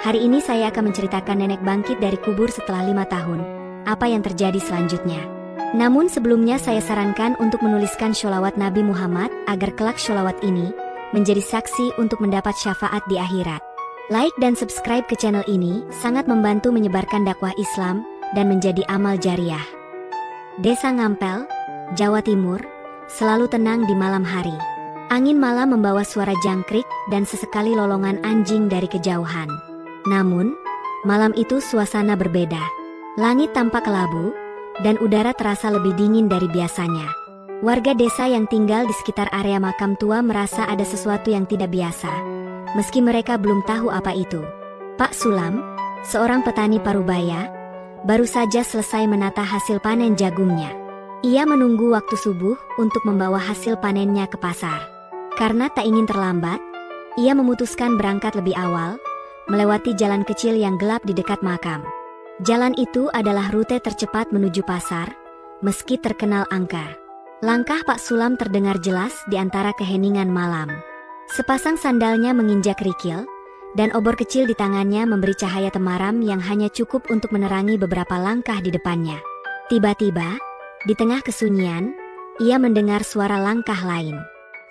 Hari ini saya akan menceritakan nenek bangkit dari kubur setelah 5 tahun. Apa yang terjadi selanjutnya? Namun sebelumnya saya sarankan untuk menuliskan sholawat Nabi Muhammad agar kelak sholawat ini menjadi saksi untuk mendapat syafaat di akhirat. Like dan subscribe ke channel ini sangat membantu menyebarkan dakwah Islam dan menjadi amal jariah. Desa Ngampel, Jawa Timur, selalu tenang di malam hari. Angin malam membawa suara jangkrik dan sesekali lolongan anjing dari kejauhan. Namun, malam itu suasana berbeda. Langit tampak kelabu, dan udara terasa lebih dingin dari biasanya. Warga desa yang tinggal di sekitar area makam tua merasa ada sesuatu yang tidak biasa, meski mereka belum tahu apa itu. Pak Sulam, seorang petani parubaya, baru saja selesai menata hasil panen jagungnya. Ia menunggu waktu subuh untuk membawa hasil panennya ke pasar. Karena tak ingin terlambat, ia memutuskan berangkat lebih awal, melewati jalan kecil yang gelap di dekat makam. Jalan itu adalah rute tercepat menuju pasar, meski terkenal angker. Langkah Pak Sulam terdengar jelas di antara keheningan malam. Sepasang sandalnya menginjak kerikil, dan obor kecil di tangannya memberi cahaya temaram yang hanya cukup untuk menerangi beberapa langkah di depannya. Tiba-tiba, di tengah kesunyian, ia mendengar suara langkah lain.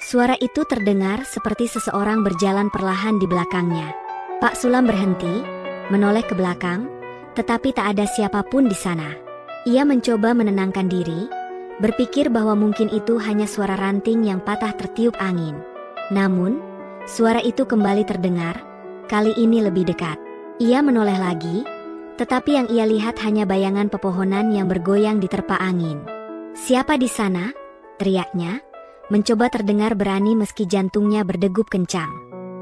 Suara itu terdengar seperti seseorang berjalan perlahan di belakangnya. Pak Sulam berhenti, menoleh ke belakang, tetapi tak ada siapapun di sana. Ia mencoba menenangkan diri, berpikir bahwa mungkin itu hanya suara ranting yang patah tertiup angin. Namun, suara itu kembali terdengar, kali ini lebih dekat. Ia menoleh lagi, tetapi yang ia lihat hanya bayangan pepohonan yang bergoyang diterpa angin. "Siapa di sana?" teriaknya, mencoba terdengar berani meski jantungnya berdegup kencang.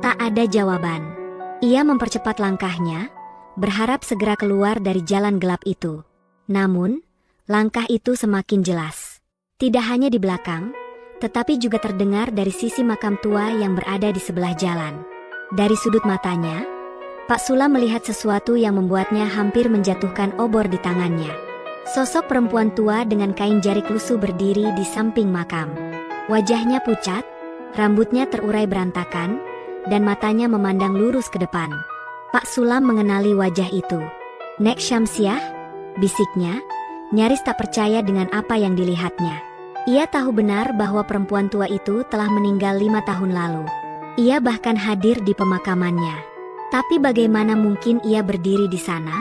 Tak ada jawaban. Ia mempercepat langkahnya, berharap segera keluar dari jalan gelap itu. Namun, langkah itu semakin jelas. Tidak hanya di belakang, tetapi juga terdengar dari sisi makam tua yang berada di sebelah jalan. Dari sudut matanya, Pak Sulam melihat sesuatu yang membuatnya hampir menjatuhkan obor di tangannya. Sosok perempuan tua dengan kain jarik lusuh berdiri di samping makam. Wajahnya pucat, rambutnya terurai berantakan, dan matanya memandang lurus ke depan. Pak Sulam mengenali wajah itu. "Nek Syamsiah?" bisiknya, nyaris tak percaya dengan apa yang dilihatnya. Ia tahu benar bahwa perempuan tua itu telah meninggal 5 tahun lalu. Ia bahkan hadir di pemakamannya. Tapi bagaimana mungkin ia berdiri di sana?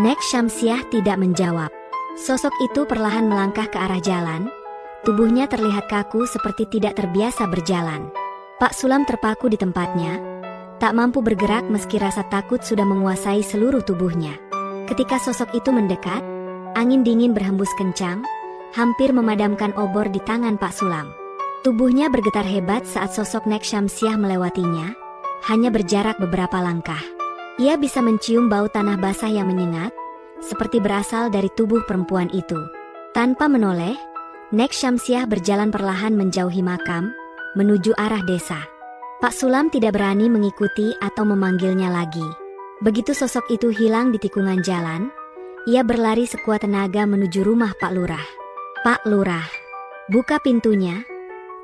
Nek Syamsiah tidak menjawab. Sosok itu perlahan melangkah ke arah jalan. Tubuhnya terlihat kaku seperti tidak terbiasa berjalan. Pak Sulam terpaku di tempatnya, tak mampu bergerak meski rasa takut sudah menguasai seluruh tubuhnya. Ketika sosok itu mendekat, angin dingin berhembus kencang, hampir memadamkan obor di tangan Pak Sulam. Tubuhnya bergetar hebat saat sosok Nek Syamsiah melewatinya, hanya berjarak beberapa langkah. Ia bisa mencium bau tanah basah yang menyengat, seperti berasal dari tubuh perempuan itu. Tanpa menoleh, Nek Syamsiah berjalan perlahan menjauhi makam, menuju arah desa. Pak Sulam tidak berani mengikuti atau memanggilnya lagi. Begitu sosok itu hilang di tikungan jalan, ia berlari sekuat tenaga menuju rumah Pak Lurah. "Pak Lurah, buka pintunya!"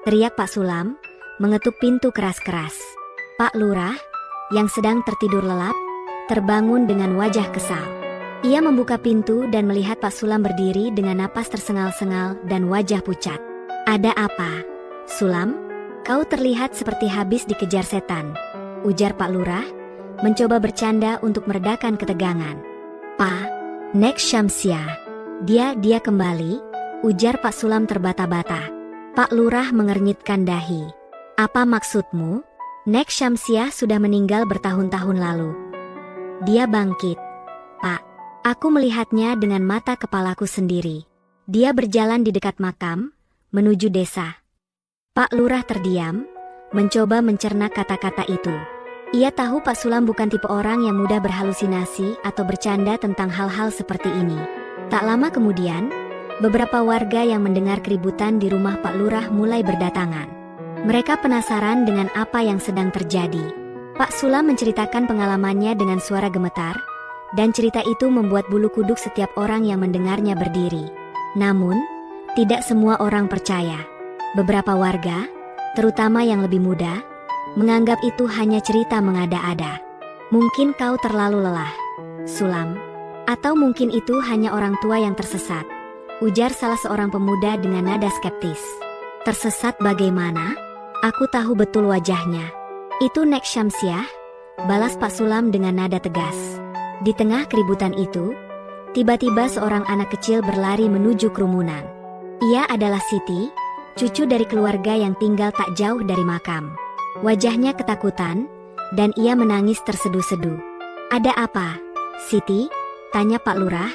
teriak Pak Sulam, mengetuk pintu keras-keras. Pak Lurah, yang sedang tertidur lelap, terbangun dengan wajah kesal. Ia membuka pintu dan melihat Pak Sulam berdiri dengan napas tersengal-sengal dan wajah pucat. "Ada apa, Sulam? Kau terlihat seperti habis dikejar setan," ujar Pak Lurah, mencoba bercanda untuk meredakan ketegangan. "Pak, Nek Syamsiah. Dia kembali," ujar Pak Sulam terbata-bata. Pak Lurah mengernyitkan dahi. "Apa maksudmu? Nek Syamsiah sudah meninggal bertahun-tahun lalu." "Dia bangkit, Pak. Aku melihatnya dengan mata kepalaku sendiri. Dia berjalan di dekat makam, menuju desa." Pak Lurah terdiam, mencoba mencerna kata-kata itu. Ia tahu Pak Sulam bukan tipe orang yang mudah berhalusinasi atau bercanda tentang hal-hal seperti ini. Tak lama kemudian, beberapa warga yang mendengar keributan di rumah Pak Lurah mulai berdatangan. Mereka penasaran dengan apa yang sedang terjadi. Pak Sulam menceritakan pengalamannya dengan suara gemetar, dan cerita itu membuat bulu kuduk setiap orang yang mendengarnya berdiri. Namun, tidak semua orang percaya. Beberapa warga, terutama yang lebih muda, menganggap itu hanya cerita mengada-ada. Mungkin kau terlalu lelah, Sulam. Atau mungkin itu hanya orang tua yang tersesat, ujar salah seorang pemuda dengan nada skeptis. Tersesat bagaimana? Aku tahu betul wajahnya. Itu Nek Syamsiah, balas Pak Sulam dengan nada tegas. Di tengah keributan itu, tiba-tiba seorang anak kecil berlari menuju kerumunan. Ia adalah Siti, cucu dari keluarga yang tinggal tak jauh dari makam. Wajahnya ketakutan, dan ia menangis terseduh-seduh. Ada apa, Siti? Tanya Pak Lurah,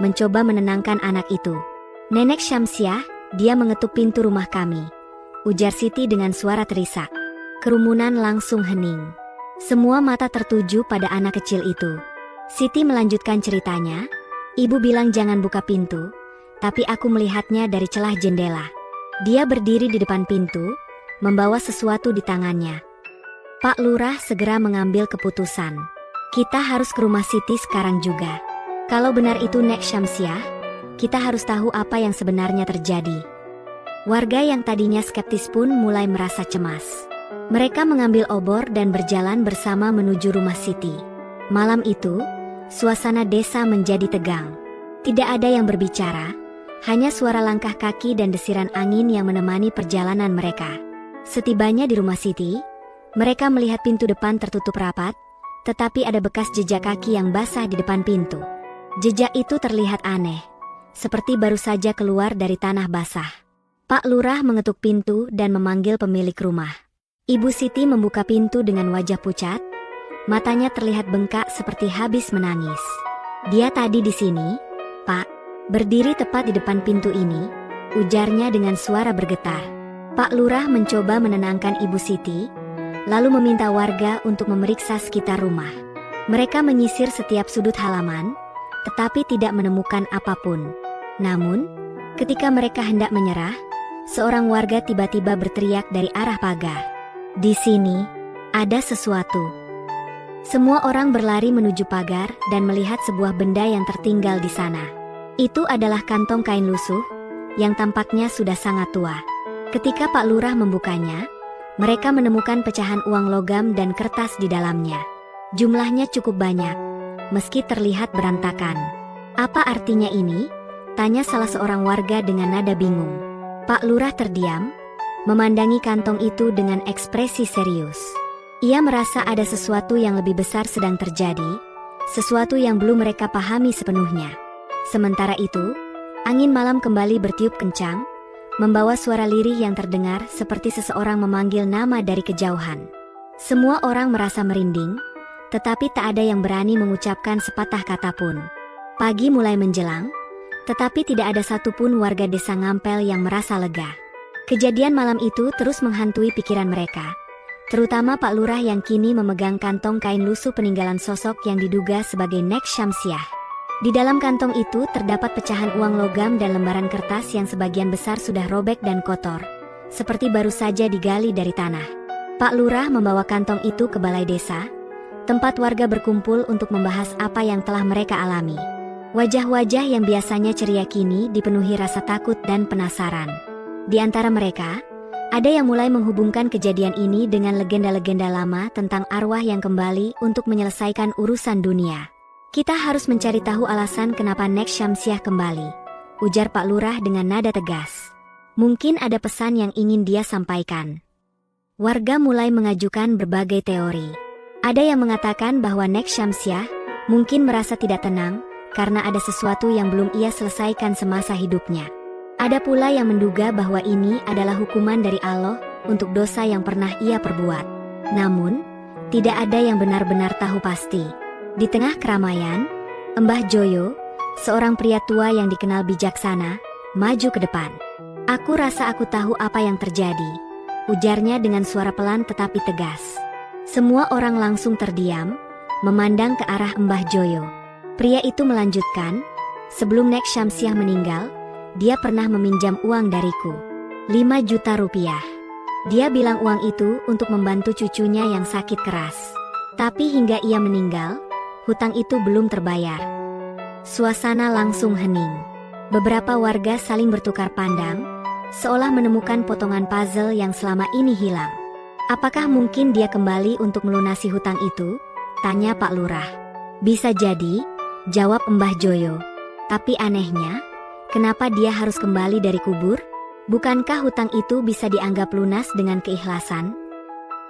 mencoba menenangkan anak itu. Nenek Syamsiah, dia mengetuk pintu rumah kami, ujar Siti dengan suara terisak. Kerumunan langsung hening. Semua mata tertuju pada anak kecil itu. Siti melanjutkan ceritanya, ibu bilang jangan buka pintu, tapi aku melihatnya dari celah jendela. Dia berdiri di depan pintu, membawa sesuatu di tangannya. Pak Lurah segera mengambil keputusan. Kita harus ke rumah Siti sekarang juga. Kalau benar itu Nek Syamsiah, kita harus tahu apa yang sebenarnya terjadi. Warga yang tadinya skeptis pun mulai merasa cemas. Mereka mengambil obor dan berjalan bersama menuju rumah Siti. Malam itu, suasana desa menjadi tegang. Tidak ada yang berbicara, hanya suara langkah kaki dan desiran angin yang menemani perjalanan mereka. Setibanya di rumah Siti, mereka melihat pintu depan tertutup rapat, tetapi ada bekas jejak kaki yang basah di depan pintu. Jejak itu terlihat aneh, seperti baru saja keluar dari tanah basah. Pak Lurah mengetuk pintu dan memanggil pemilik rumah. Ibu Siti membuka pintu dengan wajah pucat, matanya terlihat bengkak seperti habis menangis. Dia tadi di sini, Pak, berdiri tepat di depan pintu ini, ujarnya dengan suara bergetar. Pak Lurah mencoba menenangkan Ibu Siti, lalu meminta warga untuk memeriksa sekitar rumah. Mereka menyisir setiap sudut halaman, tetapi tidak menemukan apapun. Namun, ketika mereka hendak menyerah, seorang warga tiba-tiba berteriak dari arah pagar. Di sini, ada sesuatu. Semua orang berlari menuju pagar dan melihat sebuah benda yang tertinggal di sana. Itu adalah kantong kain lusuh, yang tampaknya sudah sangat tua. Ketika Pak Lurah membukanya, mereka menemukan pecahan uang logam dan kertas di dalamnya. Jumlahnya cukup banyak, meski terlihat berantakan. Apa artinya ini? Tanya salah seorang warga dengan nada bingung. Pak Lurah terdiam, memandangi kantong itu dengan ekspresi serius. Ia merasa ada sesuatu yang lebih besar sedang terjadi, sesuatu yang belum mereka pahami sepenuhnya. Sementara itu, angin malam kembali bertiup kencang, membawa suara lirih yang terdengar seperti seseorang memanggil nama dari kejauhan. Semua orang merasa merinding, tetapi tak ada yang berani mengucapkan sepatah kata pun. Pagi mulai menjelang, tetapi tidak ada satupun warga desa Ngampel yang merasa lega. Kejadian malam itu terus menghantui pikiran mereka, terutama Pak Lurah yang kini memegang kantong kain lusuh peninggalan sosok yang diduga sebagai Nek Syamsiah. Di dalam kantong itu terdapat pecahan uang logam dan lembaran kertas yang sebagian besar sudah robek dan kotor, seperti baru saja digali dari tanah. Pak Lurah membawa kantong itu ke balai desa, tempat warga berkumpul untuk membahas apa yang telah mereka alami. Wajah-wajah yang biasanya ceria kini dipenuhi rasa takut dan penasaran. Di antara mereka, ada yang mulai menghubungkan kejadian ini dengan legenda-legenda lama tentang arwah yang kembali untuk menyelesaikan urusan dunia. Kita harus mencari tahu alasan kenapa Nek Syamsiah kembali, ujar Pak Lurah dengan nada tegas. Mungkin ada pesan yang ingin dia sampaikan. Warga mulai mengajukan berbagai teori. Ada yang mengatakan bahwa Nek Syamsiah mungkin merasa tidak tenang karena ada sesuatu yang belum ia selesaikan semasa hidupnya. Ada pula yang menduga bahwa ini adalah hukuman dari Allah untuk dosa yang pernah ia perbuat. Namun, tidak ada yang benar-benar tahu pasti. Di tengah keramaian, Mbah Joyo, seorang pria tua yang dikenal bijaksana, maju ke depan. Aku rasa aku tahu apa yang terjadi, ujarnya dengan suara pelan tetapi tegas. Semua orang langsung terdiam, memandang ke arah Mbah Joyo. Pria itu melanjutkan, sebelum Nek Syamsiah meninggal, dia pernah meminjam uang dariku. 5 juta rupiah. Dia bilang uang itu untuk membantu cucunya yang sakit keras. Tapi hingga ia meninggal, hutang itu belum terbayar. Suasana langsung hening. Beberapa warga saling bertukar pandang, seolah menemukan potongan puzzle yang selama ini hilang. Apakah mungkin dia kembali untuk melunasi hutang itu? Tanya Pak Lurah. Bisa jadi, jawab Mbah Joyo. Tapi anehnya, kenapa dia harus kembali dari kubur? Bukankah hutang itu bisa dianggap lunas dengan keikhlasan?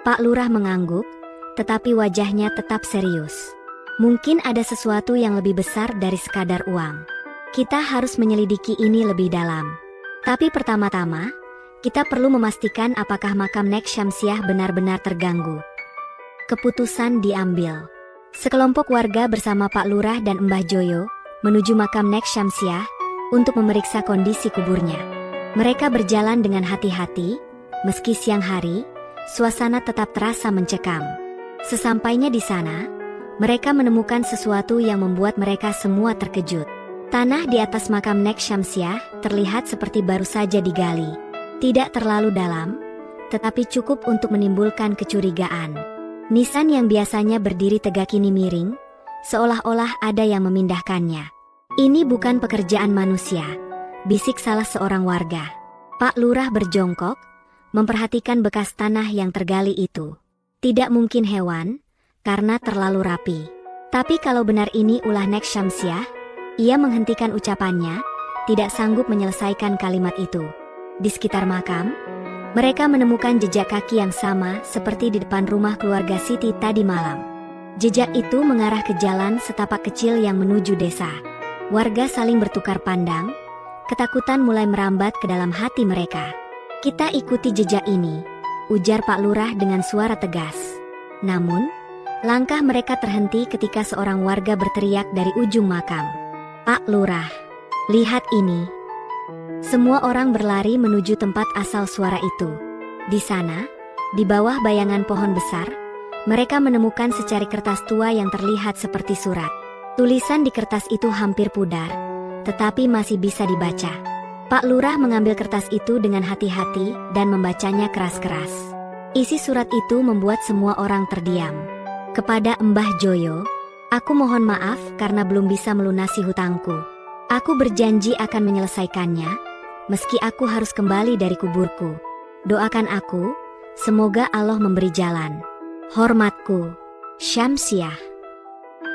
Pak Lurah mengangguk, tetapi wajahnya tetap serius. Mungkin ada sesuatu yang lebih besar dari sekadar uang. Kita harus menyelidiki ini lebih dalam. Tapi pertama-tama, kita perlu memastikan apakah makam Nek Syamsiah benar-benar terganggu. Keputusan diambil. Sekelompok warga bersama Pak Lurah dan Mbah Joyo menuju makam Nek Syamsiah untuk memeriksa kondisi kuburnya. Mereka berjalan dengan hati-hati, meski siang hari, suasana tetap terasa mencekam. Sesampainya di sana, mereka menemukan sesuatu yang membuat mereka semua terkejut. Tanah di atas makam Nek Syamsiah terlihat seperti baru saja digali. Tidak terlalu dalam, tetapi cukup untuk menimbulkan kecurigaan. Nisan yang biasanya berdiri tegak kini miring, seolah-olah ada yang memindahkannya. Ini bukan pekerjaan manusia, bisik salah seorang warga. Pak Lurah berjongkok, memperhatikan bekas tanah yang tergali itu. Tidak mungkin hewan, karena terlalu rapi. Tapi kalau benar ini ulah Nek Syamsiah, ia menghentikan ucapannya, tidak sanggup menyelesaikan kalimat itu. Di sekitar makam, mereka menemukan jejak kaki yang sama seperti di depan rumah keluarga Siti tadi malam. Jejak itu mengarah ke jalan setapak kecil yang menuju desa. Warga saling bertukar pandang, ketakutan mulai merambat ke dalam hati mereka. Kita ikuti jejak ini, ujar Pak Lurah dengan suara tegas. Namun, langkah mereka terhenti ketika seorang warga berteriak dari ujung makam. Pak Lurah, lihat ini. Semua orang berlari menuju tempat asal suara itu. Di sana, di bawah bayangan pohon besar, mereka menemukan secari kertas tua yang terlihat seperti surat. Tulisan di kertas itu hampir pudar, tetapi masih bisa dibaca. Pak Lurah mengambil kertas itu dengan hati-hati dan membacanya keras-keras. Isi surat itu membuat semua orang terdiam. Kepada Mbah Joyo, aku mohon maaf karena belum bisa melunasi hutangku. Aku berjanji akan menyelesaikannya, meski aku harus kembali dari kuburku. Doakan aku, semoga Allah memberi jalan. Hormatku, Syamsiah.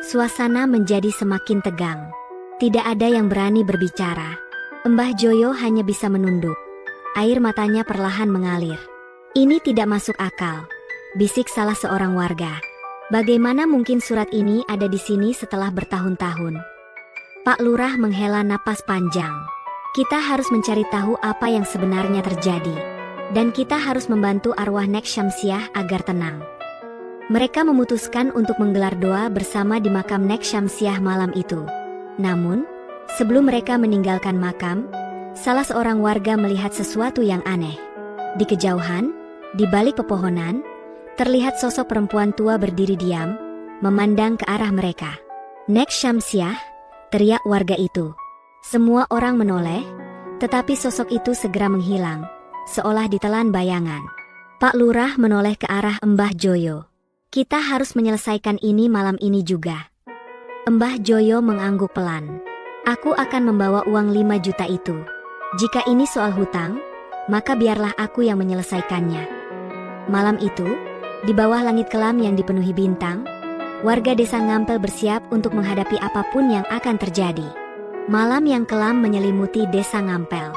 Suasana menjadi semakin tegang. Tidak ada yang berani berbicara. Mbah Joyo hanya bisa menunduk. Air matanya perlahan mengalir. Ini tidak masuk akal, bisik salah seorang warga. Bagaimana mungkin surat ini ada di sini setelah bertahun-tahun? Pak Lurah menghela napas panjang. Kita harus mencari tahu apa yang sebenarnya terjadi. Dan kita harus membantu arwah Nek Syamsiah agar tenang. Mereka memutuskan untuk menggelar doa bersama di makam Nek Syamsiah malam itu. Namun, sebelum mereka meninggalkan makam, salah seorang warga melihat sesuatu yang aneh. Di kejauhan, di balik pepohonan, terlihat sosok perempuan tua berdiri diam, memandang ke arah mereka. Nek Syamsiah, teriak warga itu. Semua orang menoleh, tetapi sosok itu segera menghilang, seolah ditelan bayangan. Pak Lurah menoleh ke arah Mbah Joyo. Kita harus menyelesaikan ini malam ini juga. Mbah Joyo mengangguk pelan. Aku akan membawa uang 5 juta itu. Jika ini soal hutang, maka biarlah aku yang menyelesaikannya. Malam itu, di bawah langit kelam yang dipenuhi bintang, warga desa Ngampel bersiap untuk menghadapi apapun yang akan terjadi. Malam yang kelam menyelimuti desa Ngampel.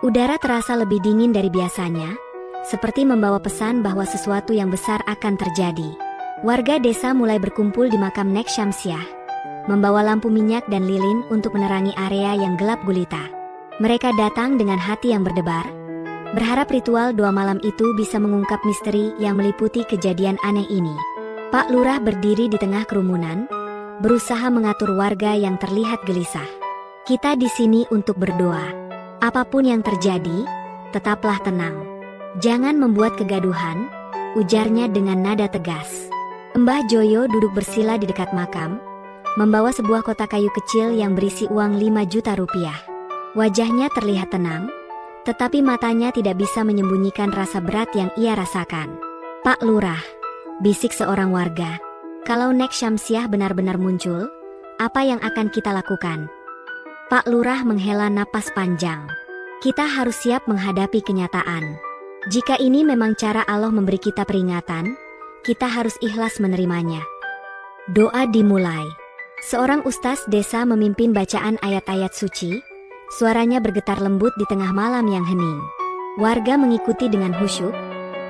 Udara terasa lebih dingin dari biasanya, seperti membawa pesan bahwa sesuatu yang besar akan terjadi. Warga desa mulai berkumpul di makam Nek Syamsiah, membawa lampu minyak dan lilin untuk menerangi area yang gelap gulita. Mereka datang dengan hati yang berdebar, berharap ritual doa malam itu bisa mengungkap misteri yang meliputi kejadian aneh ini. Pak Lurah berdiri di tengah kerumunan, berusaha mengatur warga yang terlihat gelisah. Kita di sini untuk berdoa. Apapun yang terjadi, tetaplah tenang. Jangan membuat kegaduhan, ujarnya dengan nada tegas. Mbah Joyo duduk bersila di dekat makam, membawa sebuah kotak kayu kecil yang berisi uang 5 juta rupiah. Wajahnya terlihat tenang, tetapi matanya tidak bisa menyembunyikan rasa berat yang ia rasakan. Pak Lurah, bisik seorang warga, kalau Nek Syamsiah benar-benar muncul, apa yang akan kita lakukan? Pak Lurah menghela napas panjang. Kita harus siap menghadapi kenyataan. Jika ini memang cara Allah memberi kita peringatan, kita harus ikhlas menerimanya. Doa dimulai. Seorang ustaz desa memimpin bacaan ayat-ayat suci. Suaranya bergetar lembut di tengah malam yang hening. Warga mengikuti dengan khusyuk,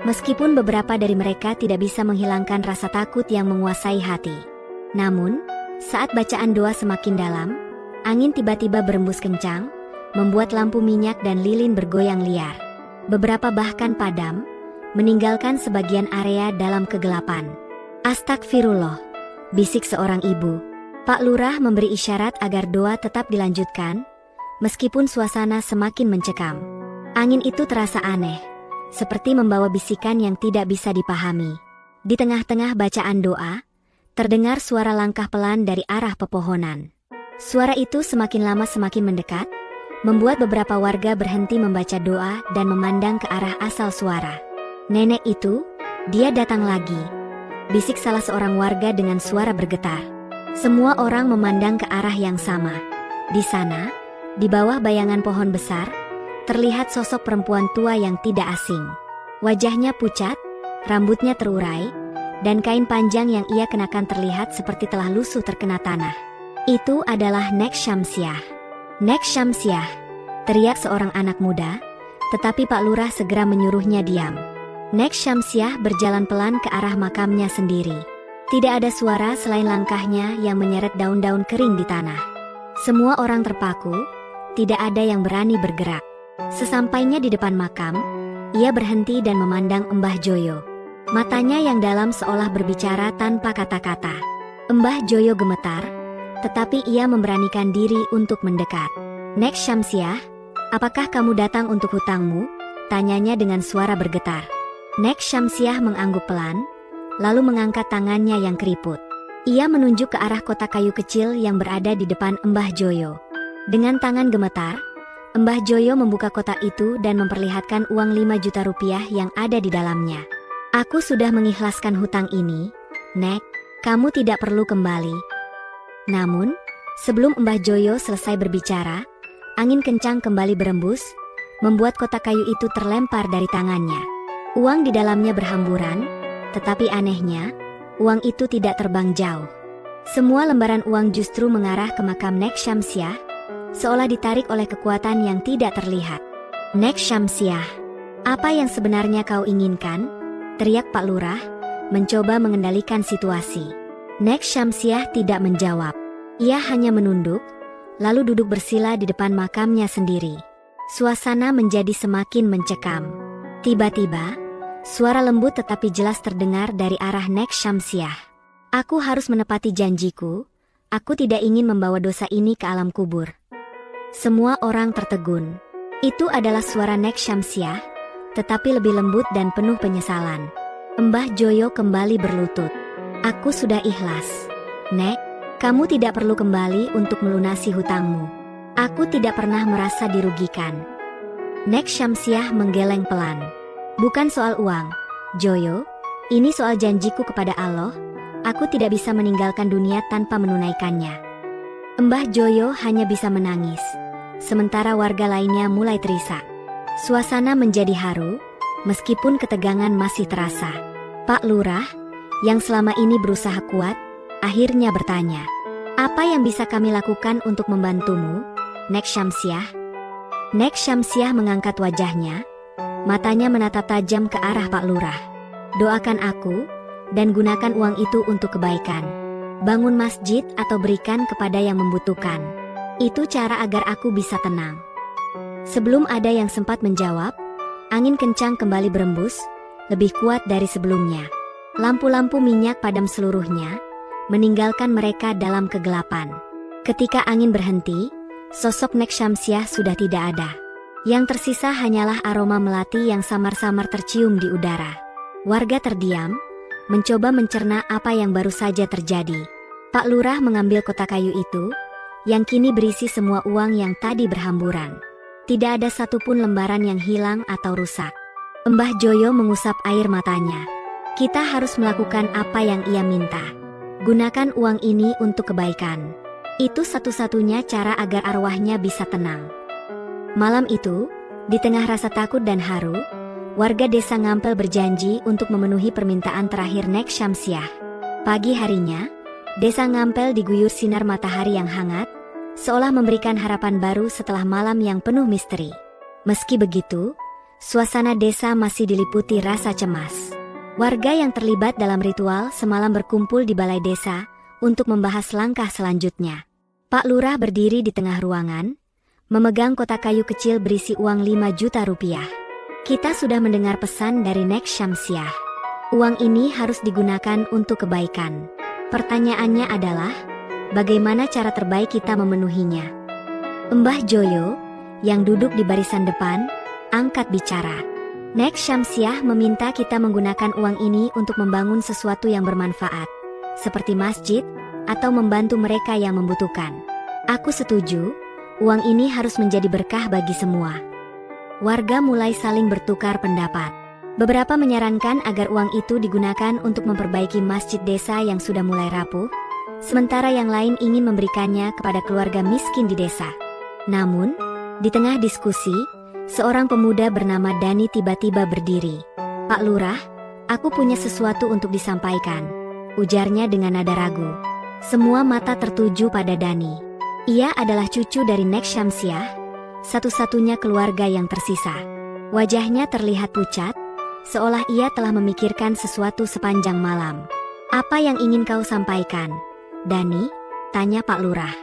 meskipun beberapa dari mereka tidak bisa menghilangkan rasa takut yang menguasai hati. Namun, saat bacaan doa semakin dalam, angin tiba-tiba berembus kencang, membuat lampu minyak dan lilin bergoyang liar. Beberapa bahkan padam, meninggalkan sebagian area dalam kegelapan. Astagfirullah, bisik seorang ibu. Pak Lurah memberi isyarat agar doa tetap dilanjutkan, meskipun suasana semakin mencekam. Angin itu terasa aneh, seperti membawa bisikan yang tidak bisa dipahami. Di tengah-tengah bacaan doa, terdengar suara langkah pelan dari arah pepohonan. Suara itu semakin lama semakin mendekat, membuat beberapa warga berhenti membaca doa dan memandang ke arah asal suara. Nenek itu, dia datang lagi, bisik salah seorang warga dengan suara bergetar. Semua orang memandang ke arah yang sama. Di sana, di bawah bayangan pohon besar, terlihat sosok perempuan tua yang tidak asing. Wajahnya pucat, rambutnya terurai, dan kain panjang yang ia kenakan terlihat seperti telah lusuh terkena tanah. Itu adalah Nek Syamsiah. Nek Syamsiah, teriak seorang anak muda, tetapi Pak Lurah segera menyuruhnya diam. Nek Syamsiah berjalan pelan ke arah makamnya sendiri. Tidak ada suara selain langkahnya yang menyeret daun-daun kering di tanah. Semua orang terpaku, tidak ada yang berani bergerak. Sesampainya di depan makam, ia berhenti dan memandang Mbah Joyo. Matanya yang dalam seolah berbicara tanpa kata-kata. Mbah Joyo gemetar, tetapi ia memberanikan diri untuk mendekat. Nek Syamsiah, apakah kamu datang untuk hutangmu? Tanyanya dengan suara bergetar. Nek Syamsiah mengangguk pelan, lalu mengangkat tangannya yang keriput. Ia menunjuk ke arah kotak kayu kecil yang berada di depan Mbah Joyo. Dengan tangan gemetar, Mbah Joyo membuka kotak itu dan memperlihatkan uang 5 juta rupiah yang ada di dalamnya. Aku sudah mengikhlaskan hutang ini, Nek, kamu tidak perlu kembali. Namun, sebelum Mbah Joyo selesai berbicara, angin kencang kembali berembus, membuat kotak kayu itu terlempar dari tangannya. Uang di dalamnya berhamburan, tetapi anehnya, uang itu tidak terbang jauh. Semua lembaran uang justru mengarah ke makam Nek Syamsiah, seolah ditarik oleh kekuatan yang tidak terlihat. Nek Syamsiah, apa yang sebenarnya kau inginkan? Teriak Pak Lurah, mencoba mengendalikan situasi. Nek Syamsiah tidak menjawab. Ia hanya menunduk, lalu duduk bersila di depan makamnya sendiri. Suasana menjadi semakin mencekam. Tiba-tiba, suara lembut tetapi jelas terdengar dari arah Nek Syamsiah. Aku harus menepati janjiku, aku tidak ingin membawa dosa ini ke alam kubur. Semua orang tertegun. Itu adalah suara Nek Syamsiah, tetapi lebih lembut dan penuh penyesalan. Mbah Joyo kembali berlutut. Aku sudah ikhlas. Nek, kamu tidak perlu kembali untuk melunasi hutangmu. Aku tidak pernah merasa dirugikan. Nek Syamsiah menggeleng pelan. Bukan soal uang, Joyo, ini soal janjiku kepada Allah, aku tidak bisa meninggalkan dunia tanpa menunaikannya. Mbah Joyo hanya bisa menangis, sementara warga lainnya mulai terisak. Suasana menjadi haru, meskipun ketegangan masih terasa. Pak Lurah, yang selama ini berusaha kuat, akhirnya bertanya, apa yang bisa kami lakukan untuk membantumu, Nek Syamsiah? Nek Syamsiah mengangkat wajahnya, matanya menatap tajam ke arah Pak Lurah. Doakan aku, dan gunakan uang itu untuk kebaikan. Bangun masjid atau berikan kepada yang membutuhkan. Itu cara agar aku bisa tenang. Sebelum ada yang sempat menjawab, angin kencang kembali berembus, lebih kuat dari sebelumnya. Lampu-lampu minyak padam seluruhnya, meninggalkan mereka dalam kegelapan. Ketika angin berhenti, sosok Nek Syamsiah sudah tidak ada. Yang tersisa hanyalah aroma melati yang samar-samar tercium di udara. Warga terdiam, mencoba mencerna apa yang baru saja terjadi. Pak Lurah mengambil kotak kayu itu, yang kini berisi semua uang yang tadi berhamburan. Tidak ada satupun lembaran yang hilang atau rusak. Mbah Joyo mengusap air matanya. Kita harus melakukan apa yang ia minta. Gunakan uang ini untuk kebaikan. Itu satu-satunya cara agar arwahnya bisa tenang. Malam itu, di tengah rasa takut dan haru, warga desa Ngampel berjanji untuk memenuhi permintaan terakhir Nek Syamsiah. Pagi harinya, Desa Ngampel diguyur sinar matahari yang hangat, seolah memberikan harapan baru setelah malam yang penuh misteri. Meski begitu, suasana desa masih diliputi rasa cemas. Warga yang terlibat dalam ritual semalam berkumpul di balai desa untuk membahas langkah selanjutnya. Pak Lurah berdiri di tengah ruangan, memegang kotak kayu kecil berisi uang 5 juta rupiah. Kita sudah mendengar pesan dari Nek Syamsiah. Uang ini harus digunakan untuk kebaikan. Pertanyaannya adalah, bagaimana cara terbaik kita memenuhinya? Mbah Joyo, yang duduk di barisan depan, angkat bicara. Nek Syamsiah meminta kita menggunakan uang ini untuk membangun sesuatu yang bermanfaat, seperti masjid, atau membantu mereka yang membutuhkan. Aku setuju, uang ini harus menjadi berkah bagi semua. Warga mulai saling bertukar pendapat. Beberapa menyarankan agar uang itu digunakan untuk memperbaiki masjid desa yang sudah mulai rapuh, sementara yang lain ingin memberikannya kepada keluarga miskin di desa. Namun, di tengah diskusi, seorang pemuda bernama Dani tiba-tiba berdiri. "Pak Lurah, aku punya sesuatu untuk disampaikan," ujarnya dengan nada ragu. Semua mata tertuju pada Dani. Ia adalah cucu dari Nek Syamsiah, satu-satunya keluarga yang tersisa. Wajahnya terlihat pucat, seolah ia telah memikirkan sesuatu sepanjang malam. "Apa yang ingin kau sampaikan, Dani?" tanya Pak Lurah.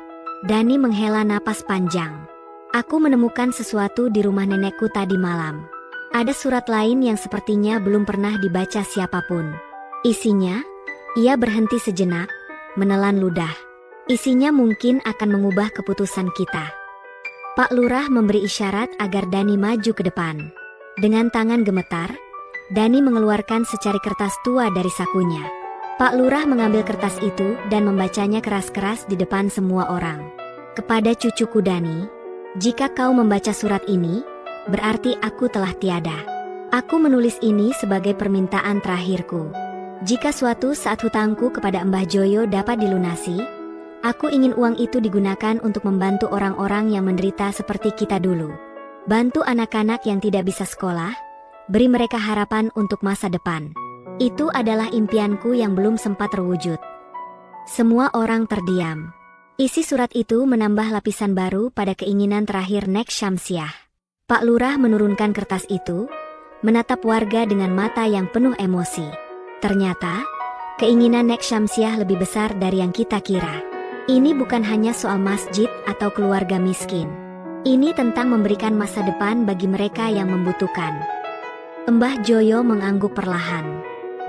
Dani menghela napas panjang. "Aku menemukan sesuatu di rumah nenekku tadi malam. Ada surat lain yang sepertinya belum pernah dibaca siapapun. Isinya," ia berhenti sejenak, menelan ludah. "Isinya mungkin akan mengubah keputusan kita." Pak Lurah memberi isyarat agar Dani maju ke depan. Dengan tangan gemetar, Dani mengeluarkan secari kertas tua dari sakunya. Pak Lurah mengambil kertas itu dan membacanya keras-keras di depan semua orang. "Kepada cucuku Dani, jika kau membaca surat ini, berarti aku telah tiada. Aku menulis ini sebagai permintaan terakhirku. Jika suatu saat hutangku kepada Mbah Joyo dapat dilunasi, aku ingin uang itu digunakan untuk membantu orang-orang yang menderita seperti kita dulu. Bantu anak-anak yang tidak bisa sekolah, beri mereka harapan untuk masa depan. Itu adalah impianku yang belum sempat terwujud." Semua orang terdiam. Isi surat itu menambah lapisan baru pada keinginan terakhir Nek Syamsiah. Pak Lurah menurunkan kertas itu, menatap warga dengan mata yang penuh emosi. Ternyata, keinginan Nek Syamsiah lebih besar dari yang kita kira. Ini bukan hanya soal masjid atau keluarga miskin. Ini tentang memberikan masa depan bagi mereka yang membutuhkan. Mbah Joyo mengangguk perlahan.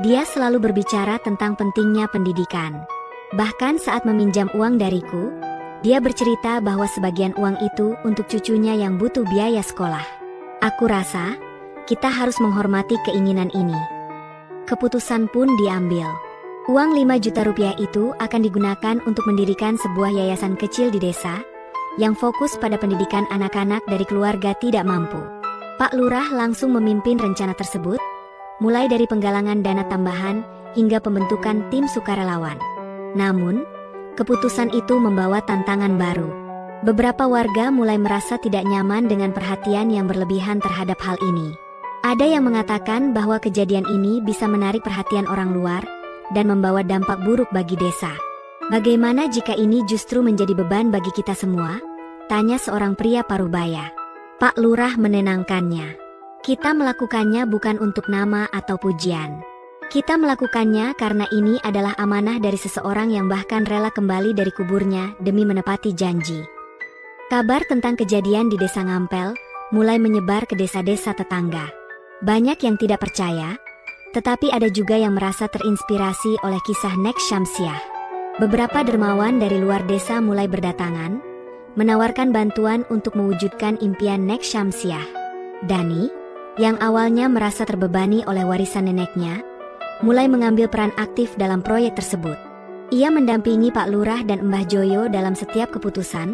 Dia selalu berbicara tentang pentingnya pendidikan. Bahkan saat meminjam uang dariku, dia bercerita bahwa sebagian uang itu untuk cucunya yang butuh biaya sekolah. Aku rasa, kita harus menghormati keinginan ini. Keputusan pun diambil. Uang 5 juta rupiah itu akan digunakan untuk mendirikan sebuah yayasan kecil di desa, yang fokus pada pendidikan anak-anak dari keluarga tidak mampu. Pak Lurah langsung memimpin rencana tersebut, mulai dari penggalangan dana tambahan hingga pembentukan tim sukarelawan. Namun, keputusan itu membawa tantangan baru. Beberapa warga mulai merasa tidak nyaman dengan perhatian yang berlebihan terhadap hal ini. Ada yang mengatakan bahwa kejadian ini bisa menarik perhatian orang luar dan membawa dampak buruk bagi desa. "Bagaimana jika ini justru menjadi beban bagi kita semua?" tanya seorang pria parubaya. Pak Lurah menenangkannya. "Kita melakukannya bukan untuk nama atau pujian. Kita melakukannya karena ini adalah amanah dari seseorang yang bahkan rela kembali dari kuburnya demi menepati janji." Kabar tentang kejadian di Desa Ngampel mulai menyebar ke desa-desa tetangga. Banyak yang tidak percaya, tetapi ada juga yang merasa terinspirasi oleh kisah Nek Syamsiah. Beberapa dermawan dari luar desa mulai berdatangan, menawarkan bantuan untuk mewujudkan impian Nek Syamsiah. Dani, yang awalnya merasa terbebani oleh warisan neneknya, mulai mengambil peran aktif dalam proyek tersebut. Ia mendampingi Pak Lurah dan Mbah Joyo dalam setiap keputusan,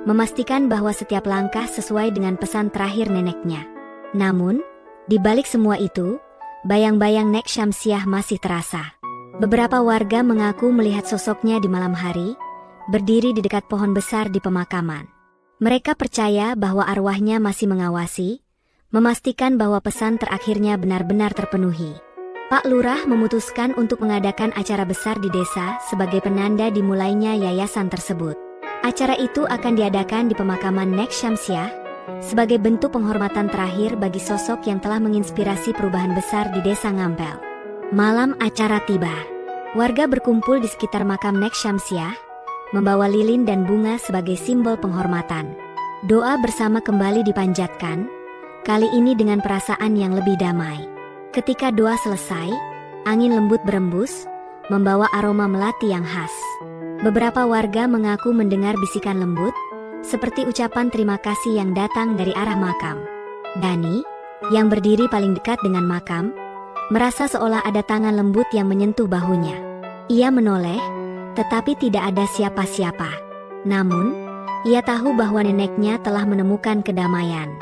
memastikan bahwa setiap langkah sesuai dengan pesan terakhir neneknya. Namun, di balik semua itu, bayang-bayang Nek Syamsiah masih terasa. Beberapa warga mengaku melihat sosoknya di malam hari, berdiri di dekat pohon besar di pemakaman. Mereka percaya bahwa arwahnya masih mengawasi, memastikan bahwa pesan terakhirnya benar-benar terpenuhi. Pak Lurah memutuskan untuk mengadakan acara besar di desa sebagai penanda dimulainya yayasan tersebut. Acara itu akan diadakan di pemakaman Nek Syamsiah sebagai bentuk penghormatan terakhir bagi sosok yang telah menginspirasi perubahan besar di desa Ngampel. Malam acara tiba. Warga berkumpul di sekitar makam Nek Syamsiah, membawa lilin dan bunga sebagai simbol penghormatan. Doa bersama kembali dipanjatkan, kali ini dengan perasaan yang lebih damai. Ketika doa selesai, angin lembut berembus, membawa aroma melati yang khas. Beberapa warga mengaku mendengar bisikan lembut, seperti ucapan terima kasih yang datang dari arah makam. Dani, yang berdiri paling dekat dengan makam, merasa seolah ada tangan lembut yang menyentuh bahunya. Ia menoleh, tetapi tidak ada siapa-siapa. Namun, ia tahu bahwa neneknya telah menemukan kedamaian.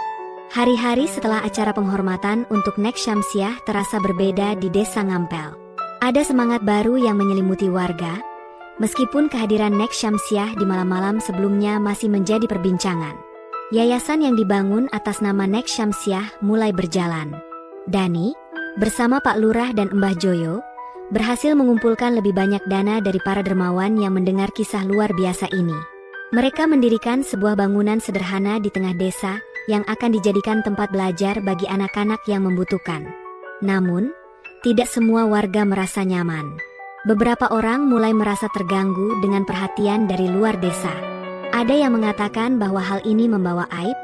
Hari-hari setelah acara penghormatan untuk Nek Syamsiah terasa berbeda di desa Ngampel. Ada semangat baru yang menyelimuti warga, meskipun kehadiran Nek Syamsiah di malam-malam sebelumnya masih menjadi perbincangan. Yayasan yang dibangun atas nama Nek Syamsiah mulai berjalan. Dani, bersama Pak Lurah dan Mbah Joyo, berhasil mengumpulkan lebih banyak dana dari para dermawan yang mendengar kisah luar biasa ini. Mereka mendirikan sebuah bangunan sederhana di tengah desa, yang akan dijadikan tempat belajar bagi anak-anak yang membutuhkan. Namun, tidak semua warga merasa nyaman. Beberapa orang mulai merasa terganggu dengan perhatian dari luar desa. Ada yang mengatakan bahwa hal ini membawa aib,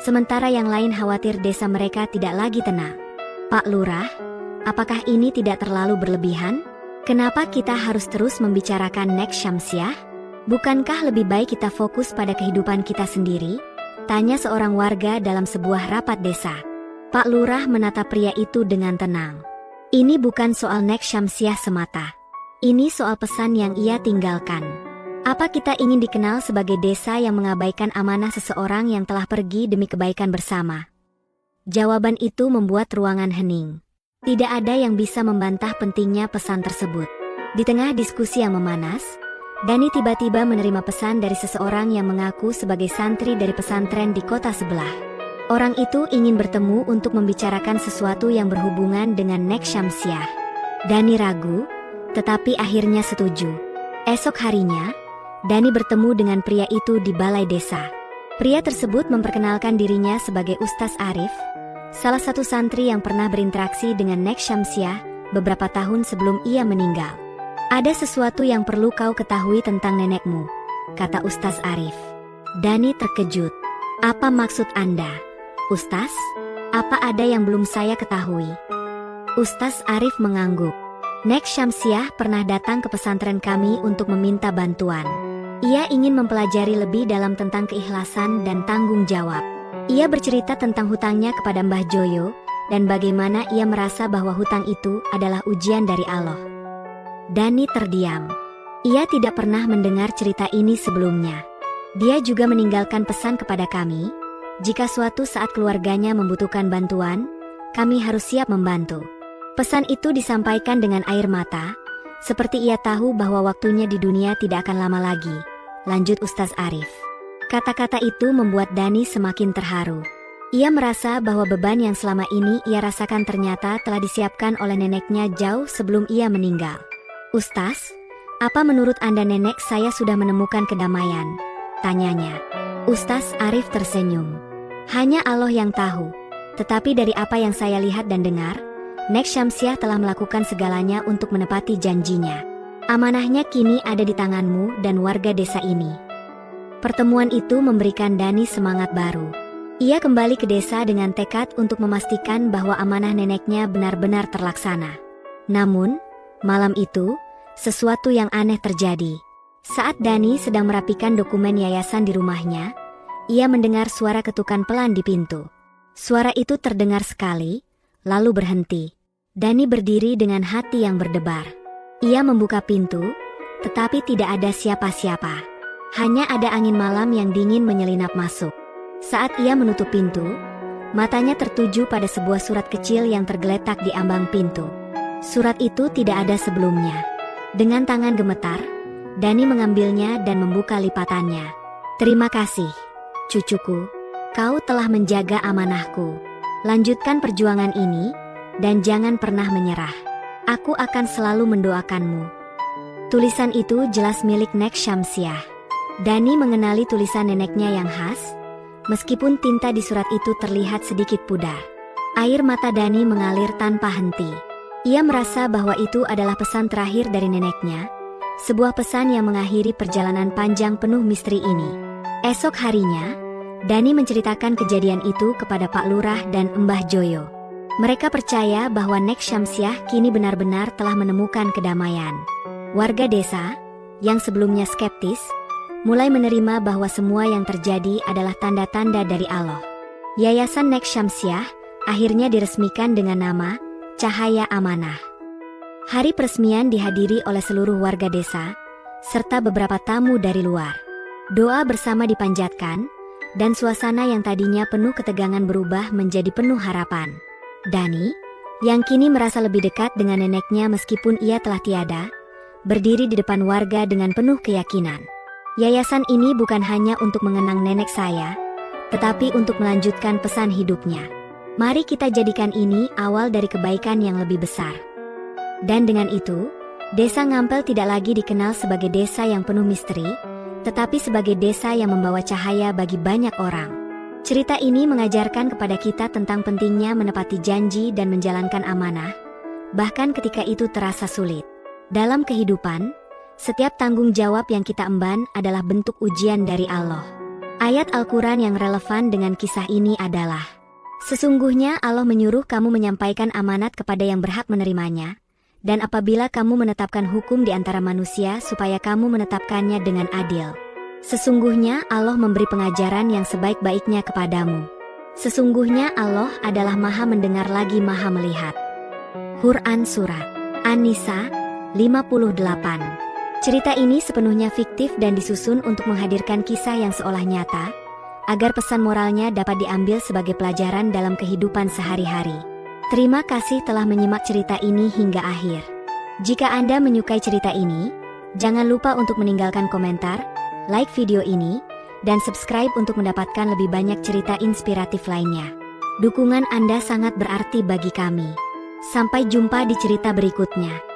sementara yang lain khawatir desa mereka tidak lagi tenang. Pak Lurah, apakah ini tidak terlalu berlebihan? Kenapa kita harus terus membicarakan Nek Syamsiah? Bukankah lebih baik kita fokus pada kehidupan kita sendiri? Tanya seorang warga dalam sebuah rapat desa. Pak Lurah menatap pria itu dengan tenang. Ini bukan soal Nek Syamsiah semata. Ini soal pesan yang ia tinggalkan. Apa kita ingin dikenal sebagai desa yang mengabaikan amanah seseorang yang telah pergi demi kebaikan bersama? Jawaban itu membuat ruangan hening. Tidak ada yang bisa membantah pentingnya pesan tersebut. Di tengah diskusi yang memanas, Dani tiba-tiba menerima pesan dari seseorang yang mengaku sebagai santri dari pesantren di kota sebelah. Orang itu ingin bertemu untuk membicarakan sesuatu yang berhubungan dengan Nek Syamsiah. Dani ragu, tetapi akhirnya setuju. Esok harinya, Dani bertemu dengan pria itu di balai desa. Pria tersebut memperkenalkan dirinya sebagai Ustaz Arif, salah satu santri yang pernah berinteraksi dengan Nek Syamsiah beberapa tahun sebelum ia meninggal. Ada sesuatu yang perlu kau ketahui tentang nenekmu, kata Ustaz Arif. Dani terkejut. Apa maksud Anda, Ustaz? Apa ada yang belum saya ketahui? Ustaz Arif mengangguk. Nek Syamsiah pernah datang ke pesantren kami untuk meminta bantuan. Ia ingin mempelajari lebih dalam tentang keikhlasan dan tanggung jawab. Ia bercerita tentang hutangnya kepada Mbah Joyo, dan bagaimana ia merasa bahwa hutang itu adalah ujian dari Allah. Dani terdiam. Ia tidak pernah mendengar cerita ini sebelumnya. Dia juga meninggalkan pesan kepada kami, jika suatu saat keluarganya membutuhkan bantuan, kami harus siap membantu. Pesan itu disampaikan dengan air mata, seperti ia tahu bahwa waktunya di dunia tidak akan lama lagi, lanjut Ustaz Arif. Kata-kata itu membuat Dani semakin terharu. Ia merasa bahwa beban yang selama ini ia rasakan ternyata telah disiapkan oleh neneknya jauh sebelum ia meninggal. Ustaz, apa menurut Anda nenek saya sudah menemukan kedamaian? Tanyanya. Ustaz Arif tersenyum. Hanya Allah yang tahu. Tetapi dari apa yang saya lihat dan dengar, Nek Syamsiah telah melakukan segalanya untuk menepati janjinya. Amanahnya kini ada di tanganmu dan warga desa ini. Pertemuan itu memberikan Dani semangat baru. Ia kembali ke desa dengan tekad untuk memastikan bahwa amanah neneknya benar-benar terlaksana. Namun, malam itu, sesuatu yang aneh terjadi. Saat Dani sedang merapikan dokumen yayasan di rumahnya, ia mendengar suara ketukan pelan di pintu. Suara itu terdengar sekali, lalu berhenti. Dani berdiri dengan hati yang berdebar. Ia membuka pintu, tetapi tidak ada siapa-siapa. Hanya ada angin malam yang dingin menyelinap masuk. Saat ia menutup pintu, matanya tertuju pada sebuah surat kecil yang tergeletak di ambang pintu. Surat itu tidak ada sebelumnya. Dengan tangan gemetar, Dani mengambilnya dan membuka lipatannya. Terima kasih, cucuku. Kau telah menjaga amanahku. Lanjutkan perjuangan ini, dan jangan pernah menyerah. Aku akan selalu mendoakanmu. Tulisan itu jelas milik Nek Syamsiah. Dani mengenali tulisan neneknya yang khas, meskipun tinta di surat itu terlihat sedikit pudar. Air mata Dani mengalir tanpa henti. Ia merasa bahwa itu adalah pesan terakhir dari neneknya, sebuah pesan yang mengakhiri perjalanan panjang penuh misteri ini. Esok harinya, Dani menceritakan kejadian itu kepada Pak Lurah dan Mbah Joyo. Mereka percaya bahwa Nek Syamsiah kini benar-benar telah menemukan kedamaian. Warga desa, yang sebelumnya skeptis, mulai menerima bahwa semua yang terjadi adalah tanda-tanda dari Allah. Yayasan Nek Syamsiah akhirnya diresmikan dengan nama Cahaya Amanah. Hari peresmian dihadiri oleh seluruh warga desa, serta beberapa tamu dari luar. Doa bersama dipanjatkan, dan suasana yang tadinya penuh ketegangan berubah menjadi penuh harapan. Dani, yang kini merasa lebih dekat dengan neneknya meskipun ia telah tiada, berdiri di depan warga dengan penuh keyakinan. Yayasan ini bukan hanya untuk mengenang nenek saya, tetapi untuk melanjutkan pesan hidupnya. Mari kita jadikan ini awal dari kebaikan yang lebih besar. Dan dengan itu, Desa Ngampel tidak lagi dikenal sebagai desa yang penuh misteri, tetapi sebagai desa yang membawa cahaya bagi banyak orang. Cerita ini mengajarkan kepada kita tentang pentingnya menepati janji dan menjalankan amanah, bahkan ketika itu terasa sulit. Dalam kehidupan, setiap tanggung jawab yang kita emban adalah bentuk ujian dari Allah. Ayat Al-Quran yang relevan dengan kisah ini adalah, sesungguhnya Allah menyuruh kamu menyampaikan amanat kepada yang berhak menerimanya, dan apabila kamu menetapkan hukum di antara manusia supaya kamu menetapkannya dengan adil. Sesungguhnya Allah memberi pengajaran yang sebaik-baiknya kepadamu. Sesungguhnya Allah adalah Maha mendengar lagi Maha melihat. Quran Surat An-Nisa 58. Cerita ini sepenuhnya fiktif dan disusun untuk menghadirkan kisah yang seolah nyata, agar pesan moralnya dapat diambil sebagai pelajaran dalam kehidupan sehari-hari. Terima kasih telah menyimak cerita ini hingga akhir. Jika Anda menyukai cerita ini, jangan lupa untuk meninggalkan komentar, like video ini, dan subscribe untuk mendapatkan lebih banyak cerita inspiratif lainnya. Dukungan Anda sangat berarti bagi kami. Sampai jumpa di cerita berikutnya.